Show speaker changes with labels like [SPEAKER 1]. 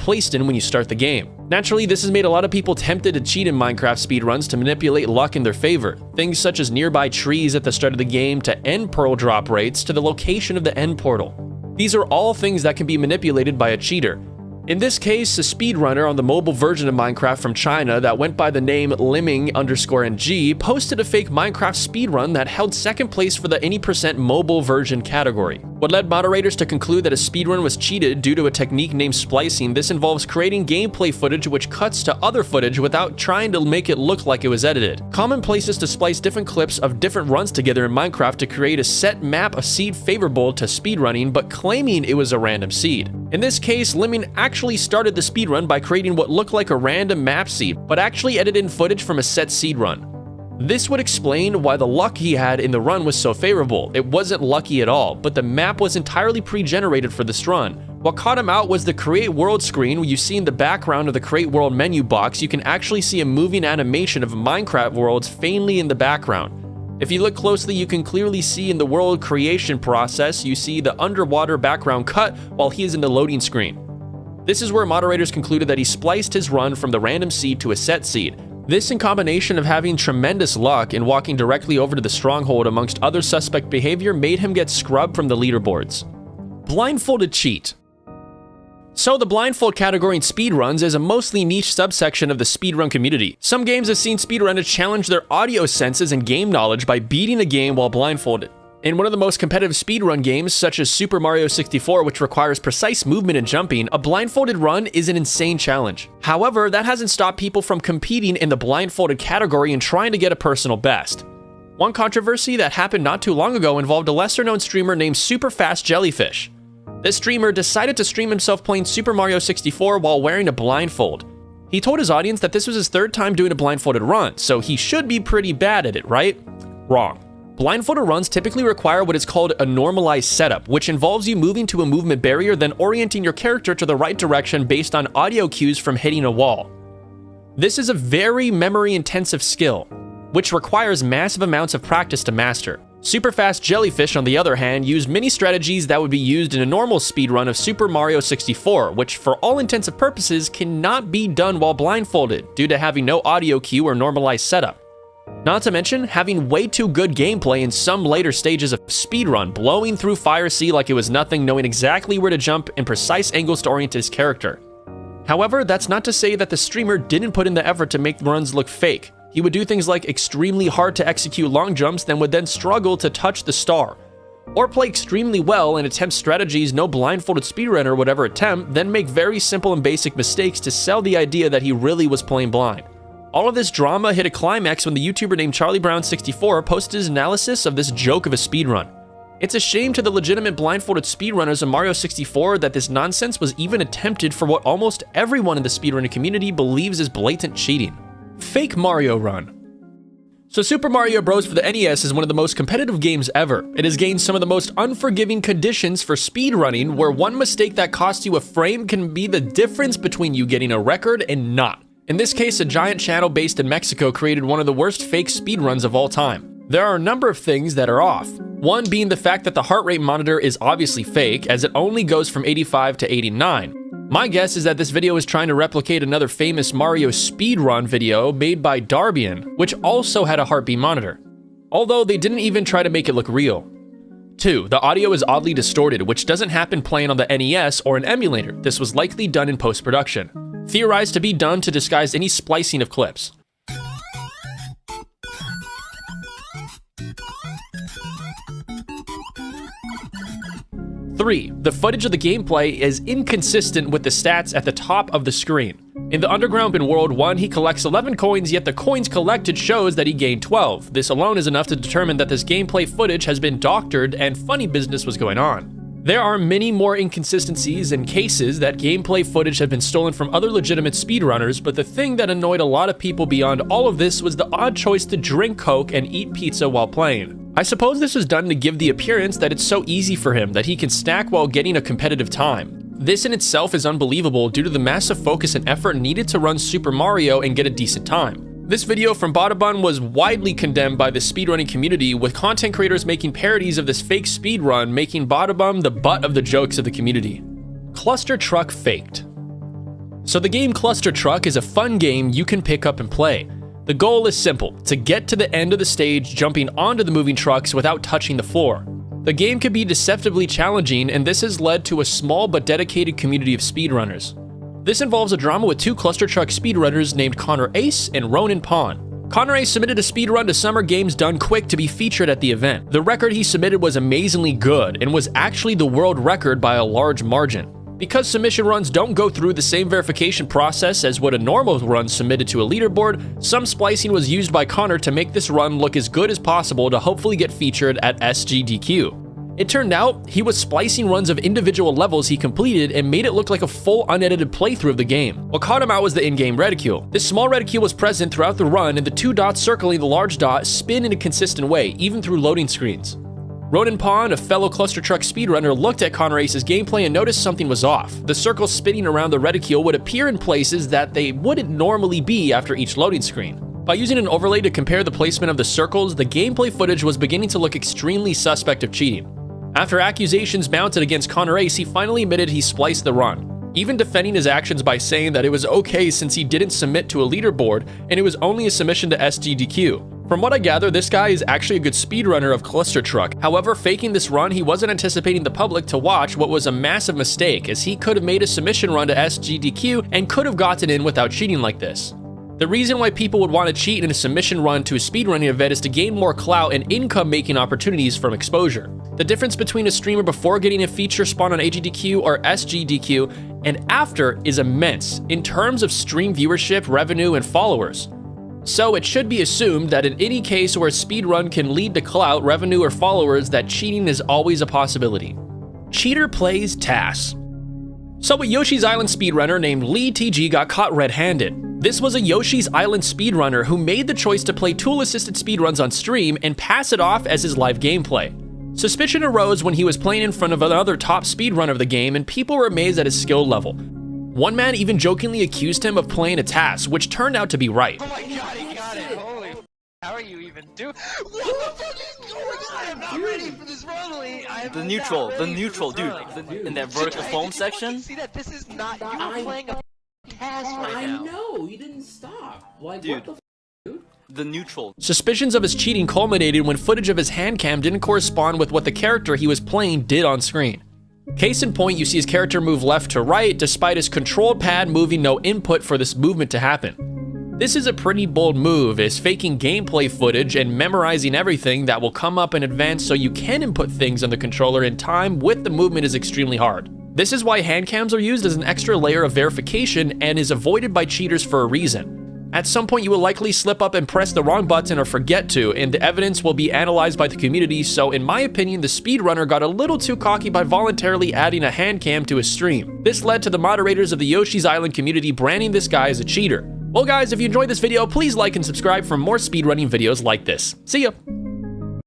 [SPEAKER 1] placed in when you start the game. Naturally, this has made a lot of people tempted to cheat in Minecraft speedruns to manipulate luck in their favor. Things such as nearby trees at the start of the game to end pearl drop rates to the location of the end portal. These are all things that can be manipulated by a cheater. In this case, a speedrunner on the mobile version of Minecraft from China that went by the name Limming_NG posted a fake Minecraft speedrun that held second place for the any % mobile version category. What led moderators to conclude that a speedrun was cheated due to a technique named splicing. This involves creating gameplay footage which cuts to other footage without trying to make it look like it was edited. Common places to splice different clips of different runs together in Minecraft to create a set map, a seed favorable to speedrunning, but claiming it was a random seed. In this case, Limming actually started the speedrun by creating what looked like a random map seed, but actually edited in footage from a set seed run. This would explain why the luck he had in the run was so favorable. It wasn't lucky at all, but the map was entirely pre-generated for this run. What caught him out was the Create World screen. Where you see in the background of the Create World menu box, you can actually see a moving animation of Minecraft worlds faintly in the background. If you look closely, you can clearly see in the world creation process, you see the underwater background cut while he is in the loading screen. This is where moderators concluded that he spliced his run from the random seed to a set seed. This, in combination of having tremendous luck and walking directly over to the stronghold amongst other suspect behavior, made him get scrubbed from the leaderboards. Blindfolded cheat. So the blindfold category in speedruns is a mostly niche subsection of the speedrun community. Some games have seen speedrunners challenge their audio senses and game knowledge by beating a game while blindfolded. In one of the most competitive speedrun games, such as Super Mario 64, which requires precise movement and jumping, a blindfolded run is an insane challenge. However, that hasn't stopped people from competing in the blindfolded category and trying to get a personal best. One controversy that happened not too long ago involved a lesser-known streamer named Superfast Jellyfish. This streamer decided to stream himself playing Super Mario 64 while wearing a blindfold. He told his audience that this was his third time doing a blindfolded run, so he should be pretty bad at it, right? Wrong. Blindfolded runs typically require what is called a normalized setup, which involves you moving to a movement barrier, then orienting your character to the right direction based on audio cues from hitting a wall. This is a very memory-intensive skill, which requires massive amounts of practice to master. Superfast Jellyfish, on the other hand, used many strategies that would be used in a normal speedrun of Super Mario 64, which for all intents and purposes cannot be done while blindfolded due to having no audio cue or normalized setup. Not to mention having way too good gameplay in some later stages of speedrun, blowing through Fire Sea like it was nothing, knowing exactly where to jump and precise angles to orient his character. However, that's not to say that the streamer didn't put in the effort to make the runs look fake. He would do things like extremely hard to execute long jumps, then would then struggle to touch the star. Or play extremely well and attempt strategies no blindfolded speedrunner would ever attempt, then make very simple and basic mistakes to sell the idea that he really was playing blind. All of this drama hit a climax when the YouTuber named CharlieBrown64 posted his analysis of this joke of a speedrun. It's a shame to the legitimate blindfolded speedrunners of Mario 64 that this nonsense was even attempted for what almost everyone in the speedrunning community believes is blatant cheating. Fake Mario run. So Super Mario Bros. For the NES is one of the most competitive games ever. It has gained some of the most unforgiving conditions for speedrunning, where one mistake that costs you a frame can be the difference between you getting a record and not. In this case, a giant channel based in Mexico created one of the worst fake speedruns of all time. There are a number of things that are off. One being the fact that the heart rate monitor is obviously fake, as it only goes from 85 to 89. My guess is that this video is trying to replicate another famous Mario speedrun video made by Darbian, which also had a heartbeat monitor, although they didn't even try to make it look real. 2. The audio is oddly distorted, which doesn't happen playing on the NES or an emulator. This was likely done in post-production. Theorized to be done to disguise any splicing of clips. 3. The footage of the gameplay is inconsistent with the stats at the top of the screen. In the Underground in World 1, he collects 11 coins, yet the coins collected shows that he gained 12. This alone is enough to determine that this gameplay footage has been doctored and funny business was going on. There are many more inconsistencies and cases that gameplay footage have been stolen from other legitimate speedrunners, but the thing that annoyed a lot of people beyond all of this was the odd choice to drink Coke and eat pizza while playing. I suppose this was done to give the appearance that it's so easy for him that he can stack while getting a competitive time. This in itself is unbelievable due to the massive focus and effort needed to run Super Mario and get a decent time. This video from Badabun was widely condemned by the speedrunning community, with content creators making parodies of this fake speedrun, making Badabun the butt of the jokes of the community. Cluster truck faked. So the game Cluster Truck is a fun game you can pick up and play. The goal is simple, to get to the end of the stage jumping onto the moving trucks without touching the floor. The game can be deceptively challenging, and this has led to a small but dedicated community of speedrunners. This involves a drama with two Cluster Truck speedrunners named Connor Ace and Ronan Pawn. Connor Ace submitted a speedrun to Summer Games Done Quick to be featured at the event. The record he submitted was amazingly good and was actually the world record by a large margin. Because submission runs don't go through the same verification process as what a normal run submitted to a leaderboard, some splicing was used by Connor to make this run look as good as possible to hopefully get featured at SGDQ. It turned out he was splicing runs of individual levels he completed and made it look like a full unedited playthrough of the game. What caught him out was the in-game reticule. This small reticule was present throughout the run, and the two dots circling the large dot spin in a consistent way, even through loading screens. Ronan Pawn, a fellow Cluster Truck speedrunner, looked at Connor Ace's gameplay and noticed something was off. The circles spinning around the reticule would appear in places that they wouldn't normally be after each loading screen. By using an overlay to compare the placement of the circles, the gameplay footage was beginning to look extremely suspect of cheating. After accusations mounted against Connor Ace, he finally admitted he spliced the run, even defending his actions by saying that it was okay since he didn't submit to a leaderboard and it was only a submission to SGDQ. From what I gather, this guy is actually a good speedrunner of Cluster Truck. However, faking this run, he wasn't anticipating the public to watch what was a massive mistake, as he could have made a submission run to SGDQ and could have gotten in without cheating like this. The reason why people would want to cheat in a submission run to a speedrunning event is to gain more clout and income-making opportunities from exposure. The difference between a streamer before getting a feature spawn on AGDQ or SGDQ and after is immense in terms of stream viewership, revenue, and followers. So it should be assumed that in any case where a speedrun can lead to clout, revenue, or followers, that cheating is always a possibility. Cheater plays TAS. So a Yoshi's Island speedrunner named Lee TG got caught red-handed. This was a Yoshi's Island speedrunner who made the choice to play tool-assisted speedruns on stream and pass it off as his live gameplay. Suspicion arose when he was playing in front of another top speedrunner of the game, and people were amazed at his skill level. One man even jokingly accused him of playing a TAS, which turned out to be right.
[SPEAKER 2] Oh my god, he got it! Holy, how are you even doing? What the fuck is going on? I'm not ready for this run, Lee.
[SPEAKER 3] The neutral, dude. In that vertical foam section.
[SPEAKER 2] See that this is not you playing a TAS right now.
[SPEAKER 4] I know, you didn't stop. Like,
[SPEAKER 3] dude.
[SPEAKER 4] What the f, dude?
[SPEAKER 3] The neutral.
[SPEAKER 1] Suspicions of his cheating culminated when footage of his hand cam didn't correspond with what the character he was playing did on screen. Case in point, you see his character move left to right despite his controlled pad moving no input for this movement to happen. This is a pretty bold move, as faking gameplay footage and memorizing everything that will come up in advance so you can input things on the controller in time with the movement is extremely hard. This is why hand cams are used as an extra layer of verification and is avoided by cheaters for a reason. At some point you will likely slip up and press the wrong button or forget to, and the evidence will be analyzed by the community, so in my opinion the speedrunner got a little too cocky by voluntarily adding a hand cam to his stream. This led to the moderators of the Yoshi's Island community branding this guy as a cheater. Well guys, if you enjoyed this video, please like and subscribe for more speedrunning videos like this. See ya!